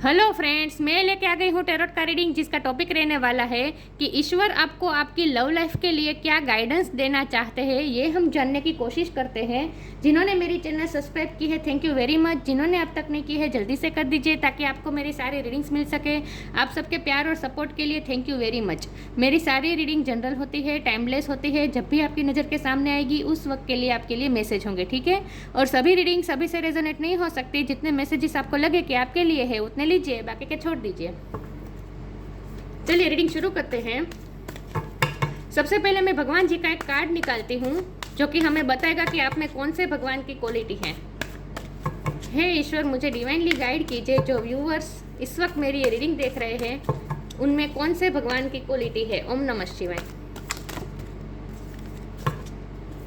Hello friends, मैं लेके आ गई हूँ टैरोट का रीडिंग, जिसका टॉपिक रहने वाला है कि ईश्वर आपको आपकी लव लाइफ के लिए क्या गाइडेंस देना चाहते हैं, ये हम जानने की कोशिश करते हैं। जिन्होंने मेरी चैनल सब्सक्राइब की है, थैंक यू वेरी मच। जिन्होंने अब तक नहीं की है, जल्दी से कर दीजिए ताकि आपको मेरी सारी रीडिंग्स मिल सके। आप सबके प्यार और सपोर्ट के लिए थैंक यू वेरी मच। मेरी सारी रीडिंग जनरल होती है, टाइमलेस होती है। जब भी आपकी नज़र के सामने आएगी उस वक्त के लिए आपके लिए मैसेज होंगे, ठीक है। और सभी रीडिंग सभी से रेजोनेट नहीं हो सकती। जितने मैसेजेस आपको लगे कि आपके लिए है उतने लीजिए, बाकी के छोड़ दीजिए। चलिए रीडिंग शुरू करते हैं। सबसे पहले मैं भगवान जी का एक कार्ड निकालती हूँ जो कि हमें बताएगा कि आप में कौन से भगवान की क्वालिटी है। हे ईश्वर, मुझे डिवाइनली गाइड कीजिए। जो व्यूअर्स इस वक्त मेरी ये रीडिंग देख रहे हैं उनमें कौन से भगवान की क्वालिटी है। ओम नमः शिवाय।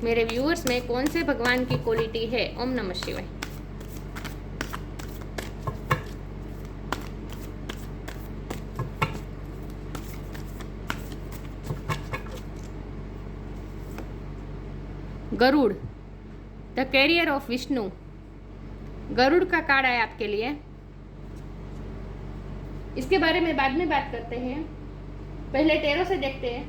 मेरे व्यूअर्स में कौन से भगवान की क्वालिटी है। ओम नमः शिवाय। Garuda, the carrier of Vishnu. Garuda का कार्ड आया आपके लिए। इसके बारे में बाद में बात करते हैं, पहले टैरो से देखते हैं।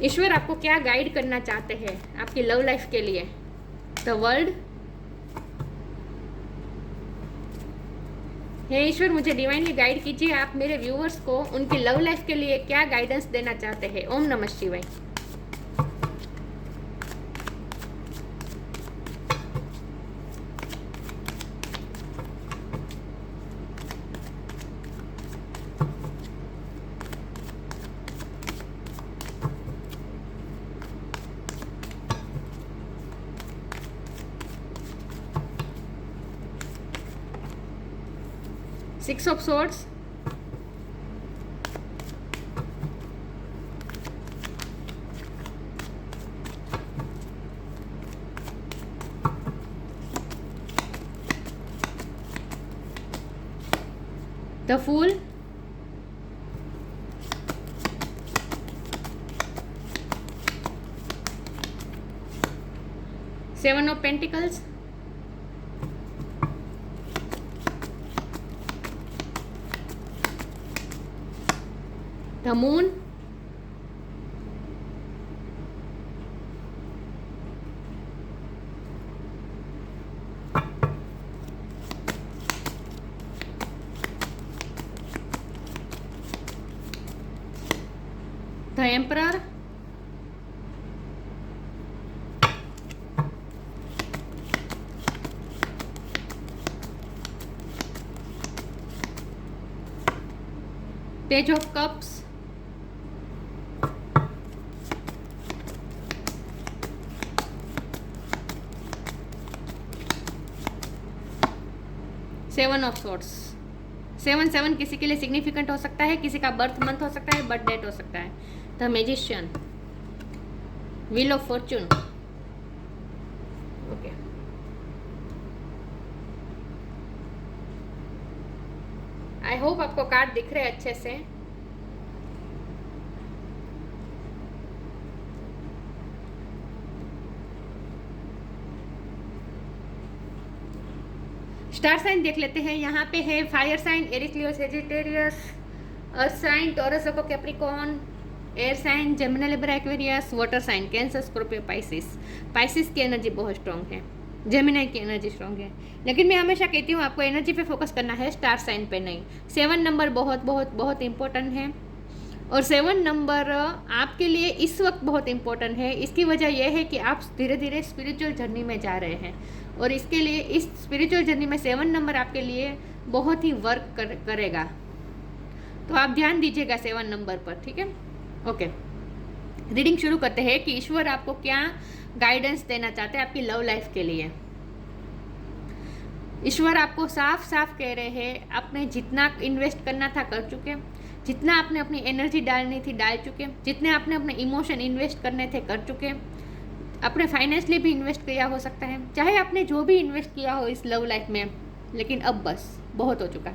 ईश्वर आपको क्या गाइड करना चाहते हैं आपकी लव लाइफ के लिए। The world. हे ईश्वर, मुझे डिवाइनली गाइड कीजिए। आप मेरे व्यूअर्स को उनकी लव लाइफ के लिए क्या गाइडेंस देना चाहते हैं। ओम नमः शिवाय। Six of Swords, the Fool, Seven of Pentacles, the Moon, the Emperor, Page of Cups, seven of swords. 7 किसी के लिए सिग्निफिकेंट हो सकता है, किसी का बर्थ मंथ हो सकता है, बर्थ डेट हो सकता है। The magician, wheel of Fortune. Okay, I hope आपको कार्ड दिख रहे हैं अच्छे से। स्टार साइन देख लेते हैं। यहाँ पे है fire sign Aries Leo Sagittarius, earth sign Taurus अको Capricorn, air sign Gemini Libra Aquarius, water sign Cancer Scorpio Pisces. Pisces की एनर्जी बहुत स्ट्रॉन्ग है, जेमिनी की एनर्जी स्ट्रॉन्ग है, लेकिन मैं हमेशा कहती हूँ आपको एनर्जी पे फोकस करना है, स्टार साइन पे नहीं। 7 नंबर बहुत बहुत बहुत इंपॉर्टेंट है और 7 नंबर आपके लिए इस वक्त बहुत इंपॉर्टेंट है। इसकी वजह यह है कि आप धीरे धीरे स्पिरिचुअल जर्नी में जा रहे हैं और इसके लिए इस स्पिरिचुअल जर्नी में 7 नंबर आपके लिए बहुत ही वर्क करेगा। तो आप ध्यान दीजिएगा 7 नंबर पर, ठीक है। ओके, रीडिंग शुरू करते हैं कि ईश्वर आपको क्या गाइडेंस देना चाहते हैं आपकी लव लाइफ के लिए। ईश्वर आपको साफ साफ कह रहे हैं आपने जितना इन्वेस्ट करना था कर चुके, जितना आपने अपनी एनर्जी डालनी थी डाल चुके, जितने आपने अपने इमोशन इन्वेस्ट करने थे कर चुके, अपने फाइनेंशियली भी इन्वेस्ट किया हो सकता है, चाहे आपने जो भी इन्वेस्ट किया हो इस लव लाइफ में, लेकिन अब बस बहुत हो चुका।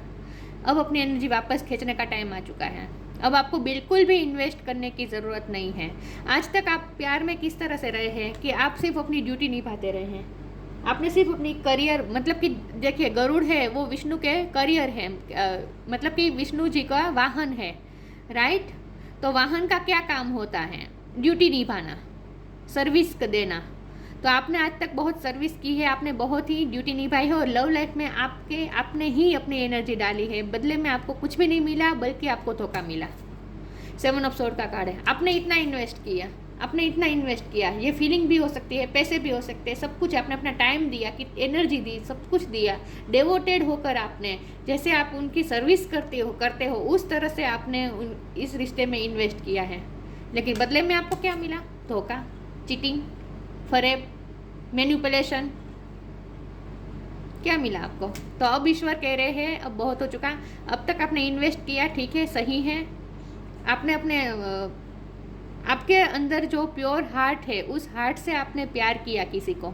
अब अपनी एनर्जी वापस खींचने का टाइम आ चुका है। अब आपको बिल्कुल भी इन्वेस्ट करने की ज़रूरत नहीं है। आज तक आप प्यार में किस तरह से रहे हैं कि आप सिर्फ अपनी ड्यूटी निभाते रहे हैं, आपने सिर्फ अपनी करियर, मतलब कि देखिए गरुड़ है वो विष्णु के करियर है, मतलब कि विष्णु जी का वाहन है, राइट। तो वाहन का क्या काम होता है? ड्यूटी निभाना, सर्विस देना। तो आपने आज तक बहुत सर्विस की है, आपने बहुत ही ड्यूटी निभाई है, और लव लाइफ में आपने ही अपनी एनर्जी डाली है, बदले में आपको कुछ भी नहीं मिला बल्कि आपको धोखा मिला। 7 ऑफ सोर्ड का कार्ड है। आपने इतना इन्वेस्ट किया, ये फीलिंग भी हो सकती है, पैसे भी हो सकते हैं, सब कुछ आपने अपना टाइम दिया, कि एनर्जी दी, सब कुछ दिया, डिवोटेड होकर आपने, जैसे आप उनकी सर्विस करते हो उस तरह से आपने इस रिश्ते में इन्वेस्ट किया है। लेकिन बदले में आपको क्या मिला? धोखा, चीटिंग, फरेब, मैनिपुलेशन। क्या मिला आपको? तो अब ईश्वर कह रहे हैं अब बहुत हो चुका, अब तक आपने इन्वेस्ट किया, ठीक है, सही है, आपने आपके अंदर जो प्योर हार्ट है उस हार्ट से आपने प्यार किया किसी को।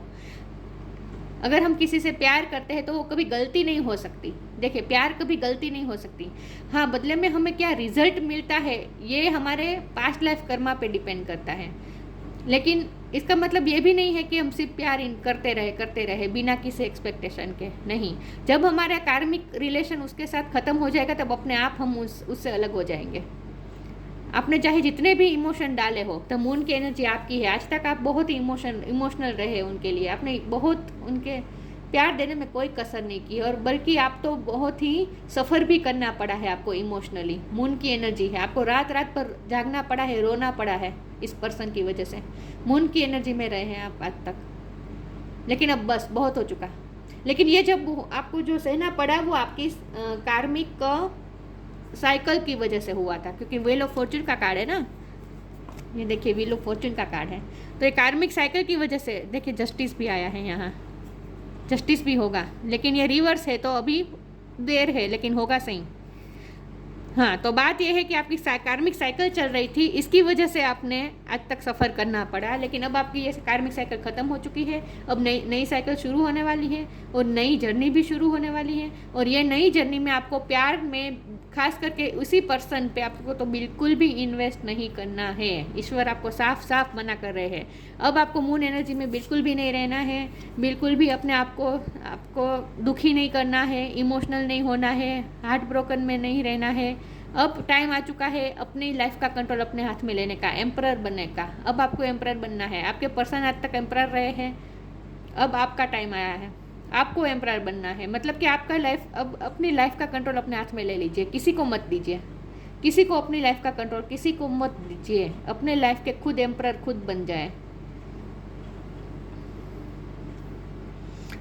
अगर हम किसी से प्यार करते हैं तो वो कभी गलती नहीं हो सकती। देखिए प्यार कभी गलती नहीं हो सकती। हाँ, बदले में हमें क्या रिजल्ट मिलता है ये हमारे पास्ट लाइफ कर्मा पे डिपेंड करता है। लेकिन इसका मतलब ये भी नहीं है कि हम सिर्फ प्यार करते रहे बिना किसी एक्सपेक्टेशन के। नहीं, जब हमारा कार्मिक रिलेशन उसके साथ ख़त्म हो जाएगा तब अपने आप हम उससे अलग हो जाएंगे। आपने चाहे जितने भी इमोशन डाले हो, तो मून की एनर्जी आपकी है। आज तक आप बहुत ही इमोशनल रहे उनके लिए, आपने बहुत उनके प्यार देने में कोई कसर नहीं की, और बल्कि आप तो बहुत ही सफ़र भी करना पड़ा है आपको इमोशनली। मून की एनर्जी है, आपको रात रात पर जागना पड़ा है, रोना पड़ा है इस पर्सन की वजह से। मून की एनर्जी में रहे हैं आप आज तक, लेकिन अब बस बहुत हो चुका। लेकिन ये जब आपको जो सहना पड़ा वो आपकी कार्मिक साइकिल की वजह से हुआ था, क्योंकि व्हील ऑफ फॉर्चून का कार्ड है ना, ये देखिए व्हील ऑफ फॉर्चून का कार्ड है। तो ये कार्मिक साइकिल की वजह से, देखिए जस्टिस भी आया है यहाँ, जस्टिस भी होगा, लेकिन ये रिवर्स है तो अभी देर है, लेकिन होगा सही। हाँ, तो बात यह है कि आपकी कार्मिक साइकिल चल रही थी, इसकी वजह से आपने आज तक सफ़र करना पड़ा, लेकिन अब आपकी ये कार्मिक साइकिल ख़त्म हो चुकी है। अब नई साइकिल शुरू होने वाली है, और नई जर्नी भी शुरू होने वाली है। और ये नई जर्नी में आपको प्यार में, खास करके उसी पर्सन पे आपको तो बिल्कुल भी इन्वेस्ट नहीं करना है। ईश्वर आपको साफ साफ मना कर रहे हैं। अब आपको मून एनर्जी में बिल्कुल भी नहीं रहना है, बिल्कुल भी अपने आपको दुखी नहीं करना है, इमोशनल नहीं होना है, हार्ट ब्रोकन में नहीं रहना है। अब टाइम आ चुका है अपनी लाइफ का कंट्रोल अपने हाथ में लेने का, एम्परर बनने का। अब आपको एम्परर बनना है। आपके पर्सन आज तक एम्परर रहे हैं, अब आपका टाइम आया है, आपको एम्परर बनना है। मतलब कि आपका लाइफ, अब अपनी लाइफ का कंट्रोल अपने हाथ में ले लीजिए, किसी को मत दीजिए, किसी को अपनी लाइफ का कंट्रोल किसी को मत दीजिए। अपने लाइफ के खुद एम्परर खुद बन जाए।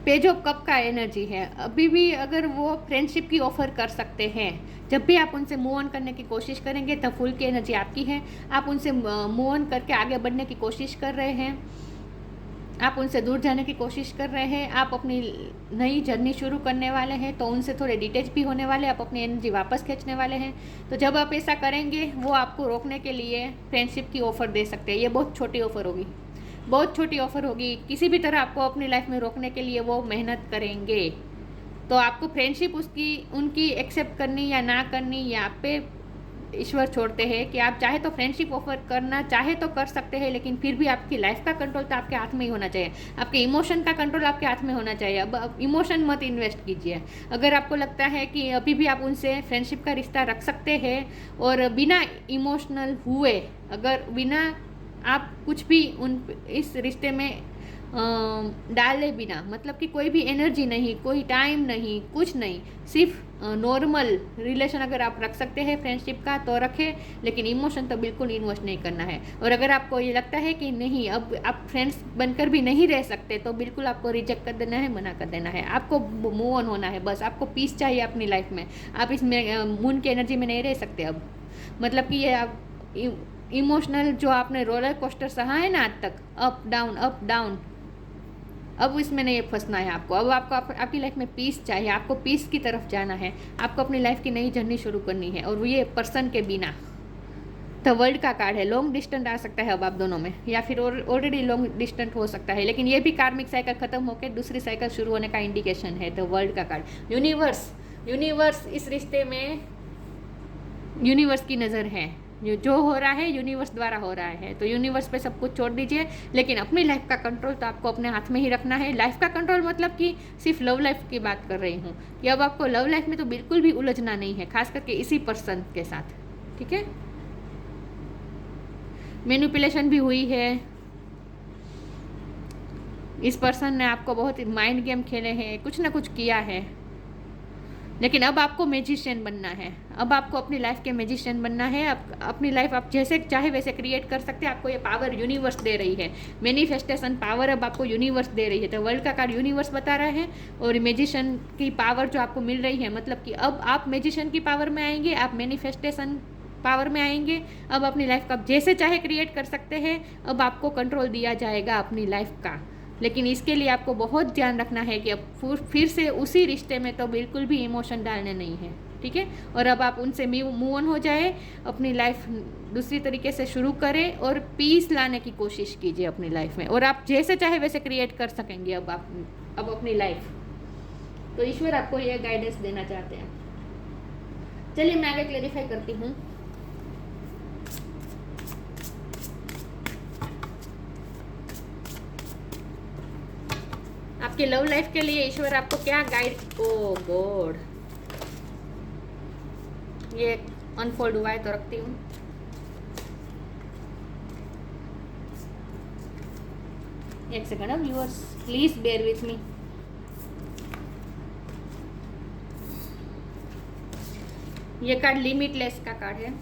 पेज ऑफ कप का एनर्जी है। अभी भी अगर वो फ्रेंडशिप की ऑफर कर सकते हैं, जब भी आप उनसे मूव ऑन करने की कोशिश करेंगे तब फुल की एनर्जी आपकी है। आप उनसे मूव ऑन करके आगे बढ़ने की कोशिश कर रहे हैं, आप उनसे दूर जाने की कोशिश कर रहे हैं, आप अपनी नई जर्नी शुरू करने वाले हैं, तो उनसे थोड़े डिटेच भी होने वाले, आप अपनी एनर्जी वापस खींचने वाले हैं। तो जब आप ऐसा करेंगे वो आपको रोकने के लिए फ्रेंडशिप की ऑफ़र दे सकते हैं। ये बहुत छोटी ऑफ़र होगी, बहुत छोटी ऑफ़र होगी। किसी भी तरह आपको अपनी लाइफ में रोकने के लिए वो मेहनत करेंगे। तो आपको फ्रेंडशिप उनकी एक्सेप्ट करनी या ना करनी, या आप पे ईश्वर छोड़ते हैं कि आप चाहे तो फ्रेंडशिप ऑफर करना चाहे तो कर सकते हैं, लेकिन फिर भी आपकी लाइफ का कंट्रोल तो आपके हाथ में ही होना चाहिए। आपके इमोशन का कंट्रोल आपके हाथ में होना चाहिए। अब इमोशन मत इन्वेस्ट कीजिए। अगर आपको लगता है कि अभी भी आप उनसे फ्रेंडशिप का रिश्ता रख सकते हैं और बिना इमोशनल हुए, अगर बिना आप कुछ भी इस रिश्ते में डाले बिना, मतलब कि कोई भी एनर्जी नहीं, कोई टाइम नहीं, कुछ नहीं, सिर्फ नॉर्मल रिलेशन अगर आप रख सकते हैं फ्रेंडशिप का तो रखें, लेकिन इमोशन तो बिल्कुल इन्वेस्ट नहीं करना है। और अगर आपको ये लगता है कि नहीं अब आप फ्रेंड्स बनकर भी नहीं रह सकते, तो बिल्कुल आपको रिजेक्ट कर देना है, मना कर देना है। आपको मूव ऑन होना है, बस आपको पीस चाहिए अपनी लाइफ में। आप इसमें मून की एनर्जी में नहीं रह सकते अब। मतलब कि ये आप इमोशनल जो आपने रोलर कोस्टर सहा है ना आज तक, अप डाउन, अब इसमें नहीं फंसना है आपको। अब आपको आपकी लाइफ में पीस चाहिए, आपको पीस की तरफ जाना है, आपको अपनी लाइफ की नई जर्नी शुरू करनी है, और ये पर्सन के बिना। द वर्ल्ड का कार्ड है। लॉन्ग डिस्टेंस आ सकता है अब आप दोनों में, या फिर ऑलरेडी लॉन्ग डिस्टेंस हो सकता है, लेकिन ये भी कार्मिक साइकिल खत्म होकर दूसरी साइकिल शुरू होने का इंडिकेशन है। द वर्ल्ड का कार्ड, यूनिवर्स इस रिश्ते में यूनिवर्स की नज़र है। जो हो रहा है यूनिवर्स द्वारा हो रहा है, तो यूनिवर्स पे सब कुछ छोड़ दीजिए। लेकिन अपनी लाइफ का कंट्रोल तो आपको अपने हाथ में ही रखना है। लाइफ का कंट्रोल मतलब कि सिर्फ लव लाइफ की बात कर रही हूँ कि अब आपको लव लाइफ में तो बिल्कुल भी उलझना नहीं है, खास करके इसी पर्सन के साथ, ठीक है। मैनिपुलेशन भी हुई है, इस पर्सन ने आपको बहुत माइंड गेम खेले हैं, कुछ ना कुछ किया है। लेकिन अब आपको मैजिशियन बनना है, अब आपको अपनी लाइफ के मैजिशियन बनना है। अपनी लाइफ आप जैसे चाहे वैसे क्रिएट कर सकते हैं। आपको ये पावर यूनिवर्स दे रही है, मैनिफेस्टेशन पावर अब आपको यूनिवर्स दे रही है। तो वर्ल्ड का कार्ड यूनिवर्स बता रहा है, और मैजिशियन की पावर जो आपको मिल रही है, मतलब कि अब आप मैजिशियन की पावर में आएंगे, आप मैनिफेस्टेशन पावर में आएंगे। अब अपनी लाइफ का जैसे चाहे क्रिएट कर सकते हैं। अब आपको कंट्रोल दिया जाएगा अपनी लाइफ का, लेकिन इसके लिए आपको बहुत ध्यान रखना है कि अब फिर से उसी रिश्ते में तो बिल्कुल भी इमोशन डालने नहीं है, ठीक है। और अब आप उनसे मूव ऑन हो जाए, अपनी लाइफ दूसरी तरीके से शुरू करें और पीस लाने की कोशिश कीजिए अपनी लाइफ में, और आप जैसे चाहे वैसे क्रिएट कर सकेंगे अब अपनी लाइफ। तो ईश्वर आपको ये गाइडेंस देना चाहते हैं। चलिए मैं आगे क्लेरिफाई करती हूँ। आपके लव लाइफ के लिए ईश्वर आपको क्या गाइड, ओ गॉड, ये अनफोल्ड हुआ है तो रखती हूँ। एक सेकंड, अब viewers please bear with me. ये कार्ड लिमिटलेस का कार्ड है।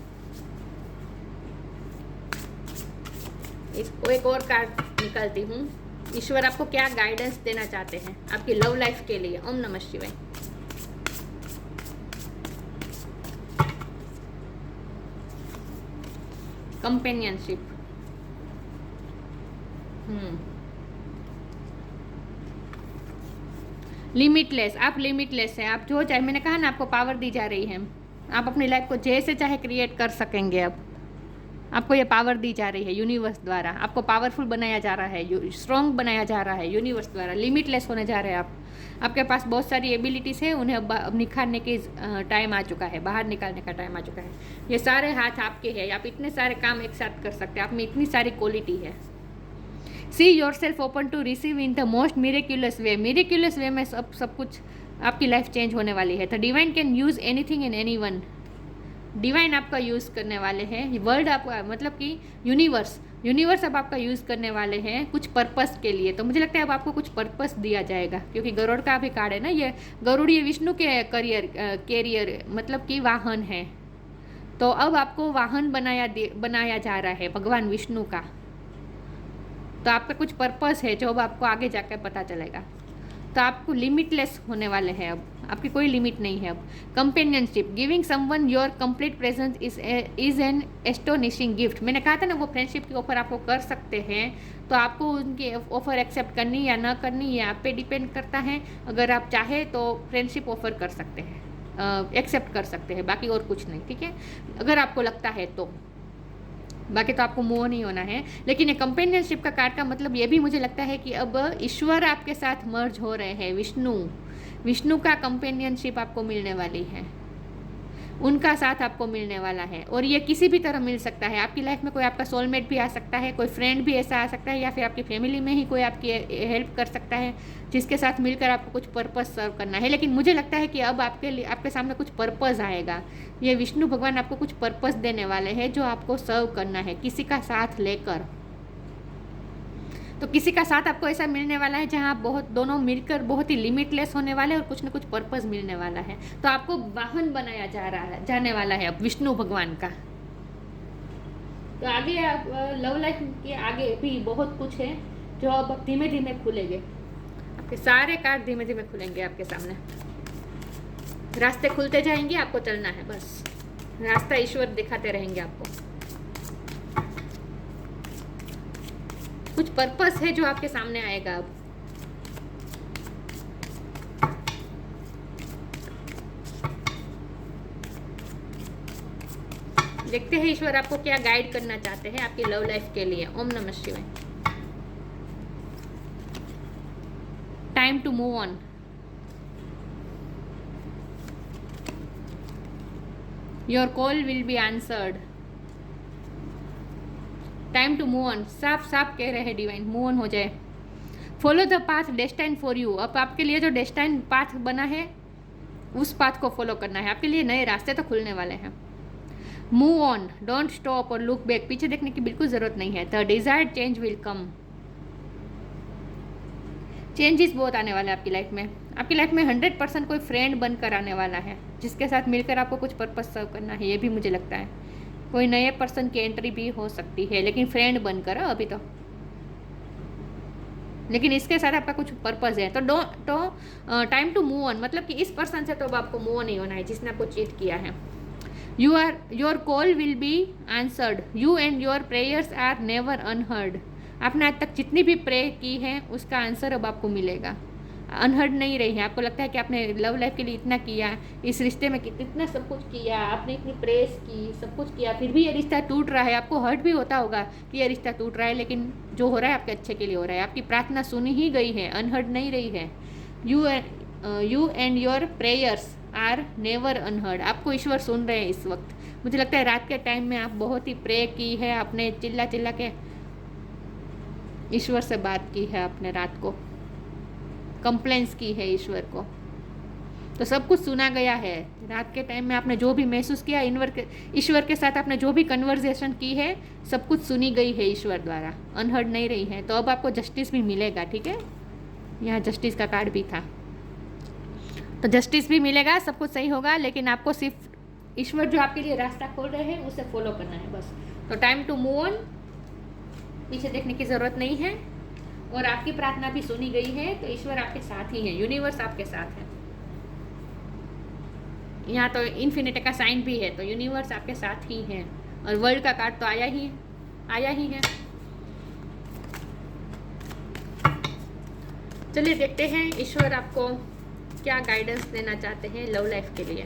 इसको एक और कार्ड निकालती हूँ। ईश्वर आपको क्या गाइडेंस देना चाहते हैं आपकी लव लाइफ के लिए। ओम नमः शिवाय। कंपेनियनशिप, लिमिटलेस, आप लिमिटलेस हैं। आप जो चाहे, मैंने कहा ना आपको पावर दी जा रही है, आप अपनी लाइफ को जैसे चाहे क्रिएट कर सकेंगे। अब आपको ये पावर दी जा रही है यूनिवर्स द्वारा, आपको पावरफुल बनाया जा रहा है, स्ट्रॉन्ग बनाया जा रहा है यूनिवर्स द्वारा। लिमिटलेस होने जा रहे हैं आप। आपके पास बहुत सारी एबिलिटीज़ है, उन्हें अब निखारने की टाइम आ चुका है, बाहर निकालने का टाइम आ चुका है। ये सारे हाथ आपके हैं, आप इतने सारे काम एक साथ कर सकते हैं, आप में इतनी सारी क्वालिटी है। See yourself open to receive in the most miraculous way. Miraculous way में सब कुछ आपकी लाइफ चेंज होने वाली है। The divine can use anything in anyone. Divine आपका यूज़ करने वाले हैं, वर्ल्ड आपका मतलब कि यूनिवर्स अब आपका यूज़ करने वाले हैं कुछ पर्पस के लिए। तो मुझे लगता है अब आपको कुछ पर्पस दिया जाएगा, क्योंकि गरुड़ का भी कार्ड है ना, ये गरुड़ ये विष्णु के कैरियर मतलब कि वाहन है। तो अब आपको वाहन बनाया जा रहा है भगवान विष्णु का। तो आपका कुछ पर्पस है जो अब आपको आगे जाकर पता चलेगा। तो आपको लिमिटलेस होने वाले हैं, अब आपकी कोई लिमिट नहीं है। अब companionship, giving someone your complete presence is an astonishing gift. मैंने कहा था ना वो फ्रेंडशिप की ऑफर आपको कर सकते हैं, तो आपको उनकी ऑफर एक्सेप्ट करनी या ना करनी ये आप पे डिपेंड करता है। अगर आप चाहे तो फ्रेंडशिप ऑफर कर सकते हैं, एक्सेप्ट कर सकते हैं, बाकी और कुछ नहीं, ठीक है, अगर आपको लगता है तो। बाकी तो आपको मूव नहीं होना है। लेकिन ये कंपेनियनशिप का कार्ड का मतलब ये भी मुझे लगता है कि अब ईश्वर आपके साथ मर्ज हो रहे हैं। विष्णु का कंपेनियनशिप आपको मिलने वाली है, उनका साथ आपको मिलने वाला है। और ये किसी भी तरह मिल सकता है। आपकी लाइफ में कोई आपका सोलमेट भी आ सकता है, कोई फ्रेंड भी ऐसा आ सकता है, या फिर आपकी फैमिली में ही कोई आपकी हेल्प कर सकता है, जिसके साथ मिलकर आपको कुछ पर्पस सर्व करना है। लेकिन मुझे लगता है कि अब आपके सामने कुछ पर्पस आएगा। ये विष्णु भगवान आपको कुछ पर्पस देने वाले हैं जो आपको सर्व करना है किसी का साथ लेकर। तो किसी का साथ आपको ऐसा मिलने वाला है जहां आप दोनों मिलकर बहुत ही लिमिटलेस होने वाले हैं और कुछ न कुछ पर्पस मिलने वाला है। तो आपको वाहन बनाया जाने वाला है अब विष्णु भगवान का। तो आगे आप लव लाइफ के आगे भी बहुत कुछ है जो अब धीमे धीमे खुलेंगे। आपके सारे कार्ड धीमे धीमे खुलेंगे आपके सामने, रास्ते खुलते जाएंगे, आपको चलना है बस, रास्ता ईश्वर दिखाते रहेंगे आपको। कुछ पर्पस है जो आपके सामने आएगा अब। देखते हैं ईश्वर आपको क्या गाइड करना चाहते हैं आपकी लव लाइफ के लिए। ओम नमः शिवाय। Time to move on. Your call will be answered. Time to move on, साफ साफ कह रहे हैं डिवाइन, मूव ऑन हो जाए। Follow the path destined for you, अब आपके लिए जो डेस्टाइन पाथ बना है उस पाथ को फॉलो करना है, आपके लिए नए रास्ते तो खुलने वाले हैं। मूव ऑन, डोंट स्टॉप और लुक बैक, पीछे देखने की बिल्कुल ज़रूरत नहीं है। The desired change will come, changes बहुत आने वाले हैं आपकी लाइफ में। आपकी लाइफ में 100% कोई फ्रेंड बनकर आने वाला है जिसके साथ मिलकर आपको कुछ पर्पस सर्व करना है, ये भी मुझे लगता है। कोई नए पर्सन की एंट्री भी हो सकती है, लेकिन फ्रेंड बनकर अभी तो, लेकिन इसके साथ आपका कुछ पर्पस है। तो टाइम टू मूव ऑन, मतलब कि इस पर्सन से तो अब आपको मूव ऑन नहीं होना है जिसने आपको चीट किया है। Your call will be answered, you and your prayers are never unheard, आपने आज तक जितनी भी प्रे की है उसका आंसर अब आपको मिलेगा, अनहर्ड नहीं रही है। आपको लगता है कि आपने लव लाइफ के लिए इतना किया, इस रिश्ते में इतना सब कुछ किया, आपने इतनी प्रेस की, सब कुछ किया, फिर भी ये रिश्ता टूट रहा है। आपको हर्ट भी होता होगा कि ये रिश्ता टूट रहा है, लेकिन जो हो रहा है आपके अच्छे के लिए हो रहा है। आपकी प्रार्थना सुनी ही गई है, अनहर्ड नहीं रही है। You and your prayers are never unheard, आपको ईश्वर सुन रहे हैं इस वक्त। मुझे लगता है रात के टाइम में आप बहुत ही प्रे की है, आपने चिल्ला चिल्ला के ईश्वर से बात की है, आपने रात को कंप्लेंट्स की है ईश्वर को, तो सब कुछ सुना गया है। रात के टाइम में आपने जो भी महसूस किया, ईश्वर के साथ आपने जो भी कन्वर्सेशन की है, सब कुछ सुनी गई है ईश्वर द्वारा, अनहर्ड नहीं रही है। तो अब आपको जस्टिस भी मिलेगा, ठीक है, यहाँ जस्टिस का कार्ड भी था, तो जस्टिस भी मिलेगा, सब कुछ सही होगा, लेकिन आपको सिर्फ ईश्वर जो आपके लिए रास्ता खोल रहे हैं उसे फॉलो करना है बस। तो टाइम टू मूव ऑन, पीछे देखने की ज़रूरत नहीं है, और आपकी प्रार्थना भी सुनी गई है, तो ईश्वर आपके साथ ही है, यूनिवर्स आपके साथ है। यहाँ तो इन्फिनिटी का साइन भी है, तो यूनिवर्स आपके साथ ही है, और वर्ल्ड का कार्ड तो आया ही है। चलिए देखते हैं ईश्वर आपको क्या गाइडेंस देना चाहते हैं लव लाइफ के लिए।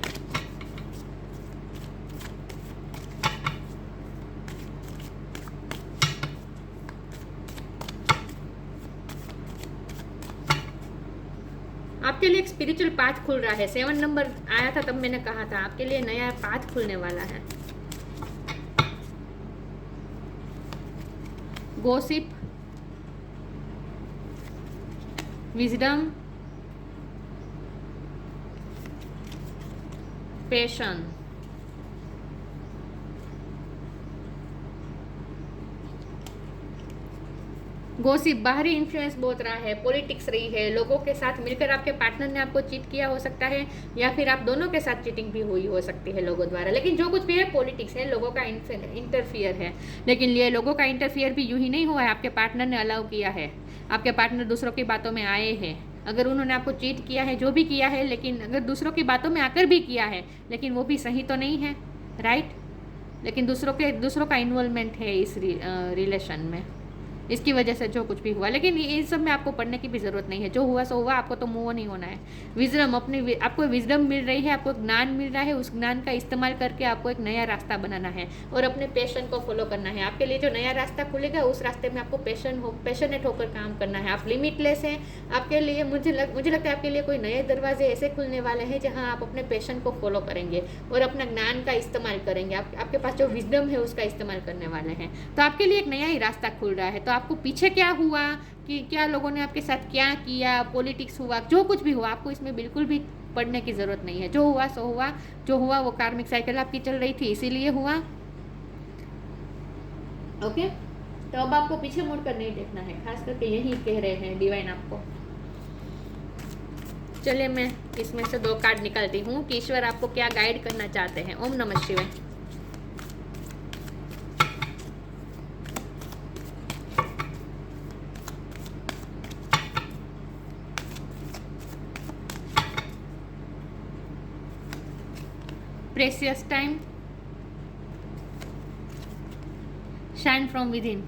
आपके लिए एक स्पिरिचुअल पाथ खुल रहा है। 7 नंबर आया था तब मैंने कहा था आपके लिए नया पाथ खुलने वाला है। गॉसिप, विजडम, पैशन, गॉसिप, बाहरी इन्फ्लुएंस बहुत रहा है, पॉलिटिक्स रही है, लोगों के साथ मिलकर आपके पार्टनर ने आपको चीट किया हो सकता है, या फिर आप दोनों के साथ चीटिंग भी हुई हो सकती है लोगों द्वारा। लेकिन जो कुछ भी है पॉलिटिक्स है, लोगों का इंटरफियर है। लेकिन ये लोगों का इंटरफियर भी यूं ही नहीं हुआ है, आपके पार्टनर ने अलाउ किया है, आपके पार्टनर दूसरों की बातों में आए हैं। अगर उन्होंने आपको चीट किया है, जो भी किया है, लेकिन अगर दूसरों की बातों में आकर भी किया है, लेकिन वो भी सही तो नहीं है, राइट। लेकिन दूसरों का इन्वॉल्वमेंट है इस रिलेशन में, इसकी वजह से जो कुछ भी हुआ। लेकिन इन सब में आपको पढ़ने की भी ज़रूरत नहीं है, जो हुआ सो हुआ, आपको तो मूव नहीं होना है। विजडम, आपको विजडम मिल रही है, आपको ज्ञान मिल रहा है, उस ज्ञान का इस्तेमाल करके आपको एक नया रास्ता बनाना है और अपने पैशन को फॉलो करना है। आपके लिए जो नया रास्ता खुलेगा उस रास्ते में आपको पैशनेट होकर काम करना है। आप लिमिटलेस हैं, आपके लिए मुझे लगता है आपके लिए कोई नए दरवाजे ऐसे खुलने वाले हैं जहाँ आप अपने पैशन को फॉलो करेंगे और अपना ज्ञान का इस्तेमाल करेंगे। आपके पास जो विजडम है उसका इस्तेमाल करने वाले हैं, तो आपके लिए एक नया ही रास्ता खुल रहा है। तो आपको पीछे क्या हुआ, कि क्या लोगों ने आपके साथ क्या किया, पॉलिटिक्स हुआ, जो कुछ भी हुआ, आपको इसमें बिल्कुल भी पढ़ने की ज़रूरत नहीं है। जो हुआ सो हुआ, जो हुआ वो कार्मिक साइकिल आपकी चल रही थी, इसीलिए हुआ। ओके, तो अब आपको पीछे मुड़कर नहीं देखना है, खास करके यही कह रहे हैं डिवाइन आपको। चलिए मैं इसमें से 2 कार्ड निकालती हूँ कि ईश्वर आपको क्या गाइड करना चाहते हैं। ओम नमः शिवाय। Precious time, shine from within।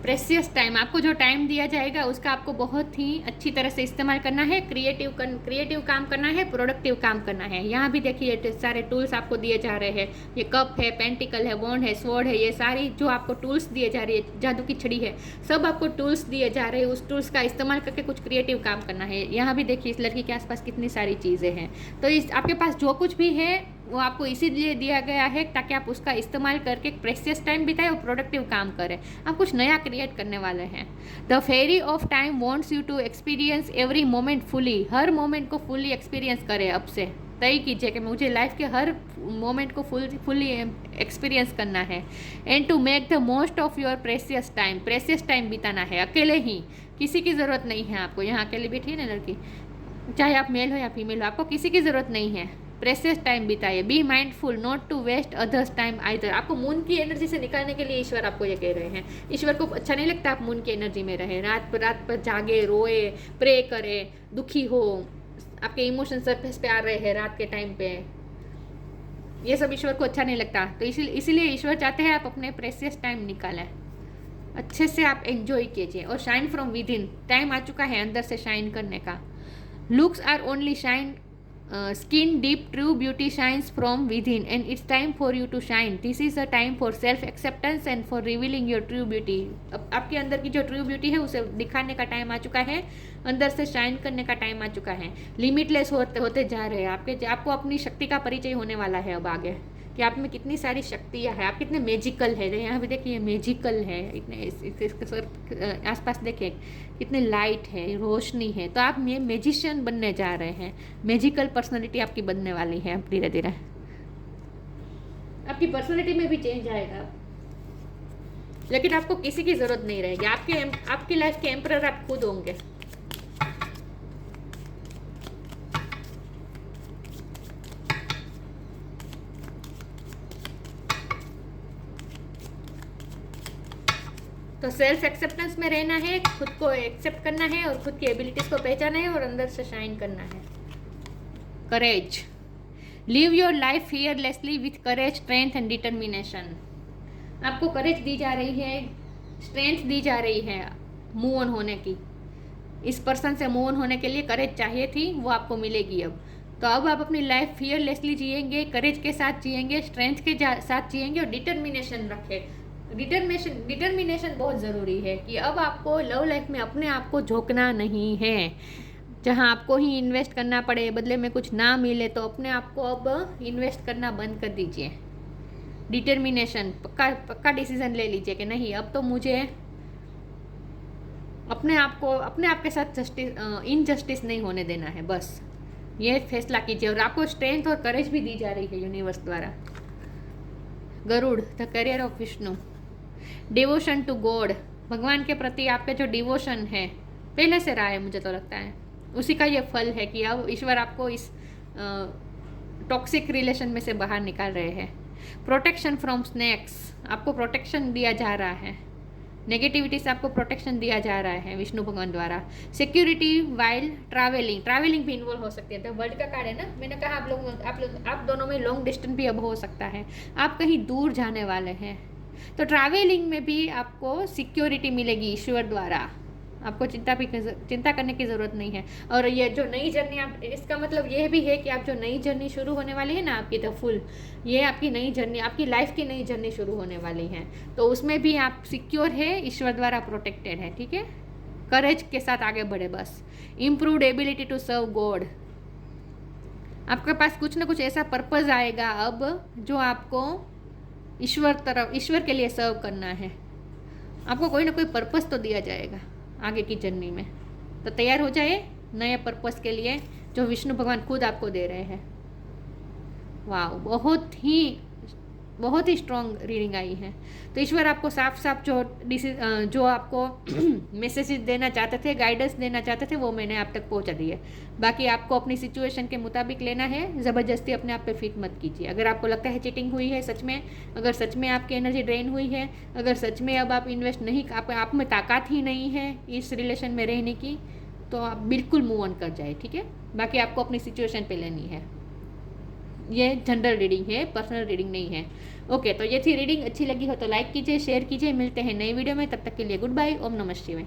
Precious time, आपको जो टाइम दिया जाएगा उसका आपको बहुत ही अच्छी तरह से इस्तेमाल करना है, क्रिएटिव काम करना है, प्रोडक्टिव काम करना है। यहाँ भी देखिए सारे टूल्स आपको दिए जा रहे हैं, ये कप है, पेंटिकल है, वॉन्ड है, स्वॉर्ड है, ये सारी जो आपको टूल्स दिए जा रही है, जादू की छड़ी है, सब आपको टूल्स दिए जा रहे हैं। उस टूल्स का इस्तेमाल करके कुछ क्रिएटिव काम करना है। यहाँ भी देखिए इस लड़की के आसपास कितनी सारी चीज़ें हैं। तो इस आपके पास जो कुछ भी है वो आपको इसीलिए दिया गया है ताकि आप उसका इस्तेमाल करके प्रेशियस टाइम बिताएं और प्रोडक्टिव काम करें। आप कुछ नया क्रिएट करने वाले हैं। The fairy of time wants you to experience every moment fully. हर मोमेंट को फुली एक्सपीरियंस करें। अब से तय कीजिए कि मुझे लाइफ के हर मोमेंट को फुली एक्सपीरियंस करना है। And to make the most of your precious time. Precious time बिताना है अकेले ही, किसी की ज़रूरत नहीं है आपको। यहाँ अकेले बैठी है ना लड़की, चाहे आप मेल हो या फीमेल हो, आपको किसी की ज़रूरत नहीं है। प्रेशियस टाइम बिताइए। Be mindful not to waste others time either. आपको मून की एनर्जी से निकालने के लिए ईश्वर आपको ये कह रहे हैं। ईश्वर को अच्छा नहीं लगता आप मून की एनर्जी में रहें, रात पर जागे, रोए, प्रे करे, दुखी हो, आपके इमोशन सरफेस पे आ रहे हैं रात के टाइम पे, ये सब ईश्वर को अच्छा नहीं लगता। तो इसीलिए ईश्वर चाहते हैं आप अपने प्रेशियस टाइम निकालें, अच्छे से आप एंजॉय कीजिए। और shine from within. Time आ चुका है अंदर से शाइन करने का। Looks are only shine, skin deep true beauty shines from within and it's time for you to shine. This is a time for self acceptance and for revealing your true beauty. अब आपके अंदर की जो true beauty है उसे दिखाने का time आ चुका है, अंदर से शाइन करने का टाइम आ चुका है। लिमिटलेस होते जा रहे हैं। आपको अपनी शक्ति का परिचय होने वाला है अब आगे, कि आप में कितनी सारी शक्तियाँ हैं, आप कितने मैजिकल है। यहाँ पे देखिए मैजिकल है, इतने इसके सर आसपास देखिए कितने लाइट है, रोशनी है। तो आप ये मैजिशियन बनने जा रहे हैं। मैजिकल पर्सनालिटी आपकी बनने वाली है। अब धीरे धीरे आपकी पर्सनालिटी में भी चेंज आएगा, लेकिन आपको किसी की ज़रूरत नहीं रहेगी। आपकी लाइफ के एम्परर आप खुद होंगे। तो सेल्फ एक्सेप्टेंस में रहना है, खुद को एक्सेप्ट करना है और खुद की एबिलिटीज़ को पहचाना है और अंदर से शाइन करना है। Courage. Live your life fearlessly with courage, strength and determination. आपको करेज दी जा रही है, स्ट्रेंथ दी जा रही है मूव ऑन होने की। इस पर्सन से मूव ऑन होने के लिए करेज चाहिए थी, वो आपको मिलेगी अब। तो अब आप अपनी लाइफ फियरलेसली जिएंगे, करेज के साथ जिएंगे, स्ट्रेंथ के साथ जिएंगे और डिटर्मिनेशन रखें। डिटर्मिनेशन बहुत ज़रूरी है कि अब आपको लव लाइफ में अपने आप को झोंकना नहीं है। जहां आपको ही इन्वेस्ट करना पड़े, बदले में कुछ ना मिले, तो अपने आप को अब इन्वेस्ट करना बंद कर दीजिए। डिटर्मिनेशन, पक्का डिसीजन ले लीजिए कि नहीं, अब तो मुझे अपने आप के साथ इनजस्टिस नहीं होने देना है। बस ये फैसला कीजिए। और आपको स्ट्रेंथ और करेज भी दी जा रही है यूनिवर्स द्वारा। Garuda, the career of Vishnu. Devotion to God. भगवान के प्रति आपका जो डिवोशन है पहले से रहा है, मुझे तो लगता है उसी का ये फल है कि अब ईश्वर आपको इस टॉक्सिक रिलेशन में से बाहर निकाल रहे हैं। Protection from snacks. आपको प्रोटेक्शन दिया जा रहा है, नेगेटिविटी से आपको प्रोटेक्शन दिया जा रहा है विष्णु भगवान द्वारा। सिक्योरिटी वाइल ट्रैवलिंग भी इन्वॉल्व हो सकती है। तो वर्ल्ड का कार्ड है ना, मैंने कहा आप दोनों में लॉन्ग डिस्टेंस भी अब हो सकता है। आप कहीं दूर जाने वाले हैं, तो ट्रैवलिंग में भी आपको सिक्योरिटी मिलेगी ईश्वर द्वारा। आपको चिंता करने की ज़रूरत नहीं है। और ये जो नई जर्नी आप, इसका मतलब ये भी है कि आप जो नई जर्नी शुरू होने वाली है ना आपकी, तो फुल ये आपकी नई जर्नी, आपकी लाइफ की नई जर्नी शुरू होने वाली है। तो उसमें भी आप सिक्योर है, ईश्वर द्वारा प्रोटेक्टेड है। ठीक है, करेज के साथ आगे बढ़े बस। Improved ability to serve God. आपके पास कुछ ना कुछ ऐसा पर्पज़ आएगा अब जो आपको ईश्वर के लिए सर्व करना है। आपको कोई ना कोई पर्पज़ तो दिया जाएगा आगे की जर्नी में। तो तैयार हो जाए नए पर्पस के लिए जो विष्णु भगवान खुद आपको दे रहे हैं। वाह, बहुत ही स्ट्रॉन्ग रीडिंग आई है। तो ईश्वर आपको साफ साफ जो आपको मैसेजेस देना चाहते थे, गाइडेंस देना चाहते थे, वो मैंने आप तक पहुंचा दिए। बाकी आपको अपनी सिचुएशन के मुताबिक लेना है, ज़बरदस्ती अपने आप पे फिट मत कीजिए। अगर आपको लगता है चीटिंग हुई है सच में, अगर सच में आपकी एनर्जी ड्रेन हुई है, अगर सच में अब आप इन्वेस्ट नहीं, आप में ताकत ही नहीं है इस रिलेशन में रहने की, तो आप बिल्कुल मूव ऑन कर जाए। ठीक है, बाकी आपको अपनी सिचुएशन पे लेनी है। ये जनरल रीडिंग है, पर्सनल रीडिंग नहीं है। ओके, तो ये थी रीडिंग। अच्छी लगी हो तो लाइक कीजिए, शेयर कीजिए। मिलते हैं नई वीडियो में, तब तक के लिए गुड बाय। ओम नमः शिवाय।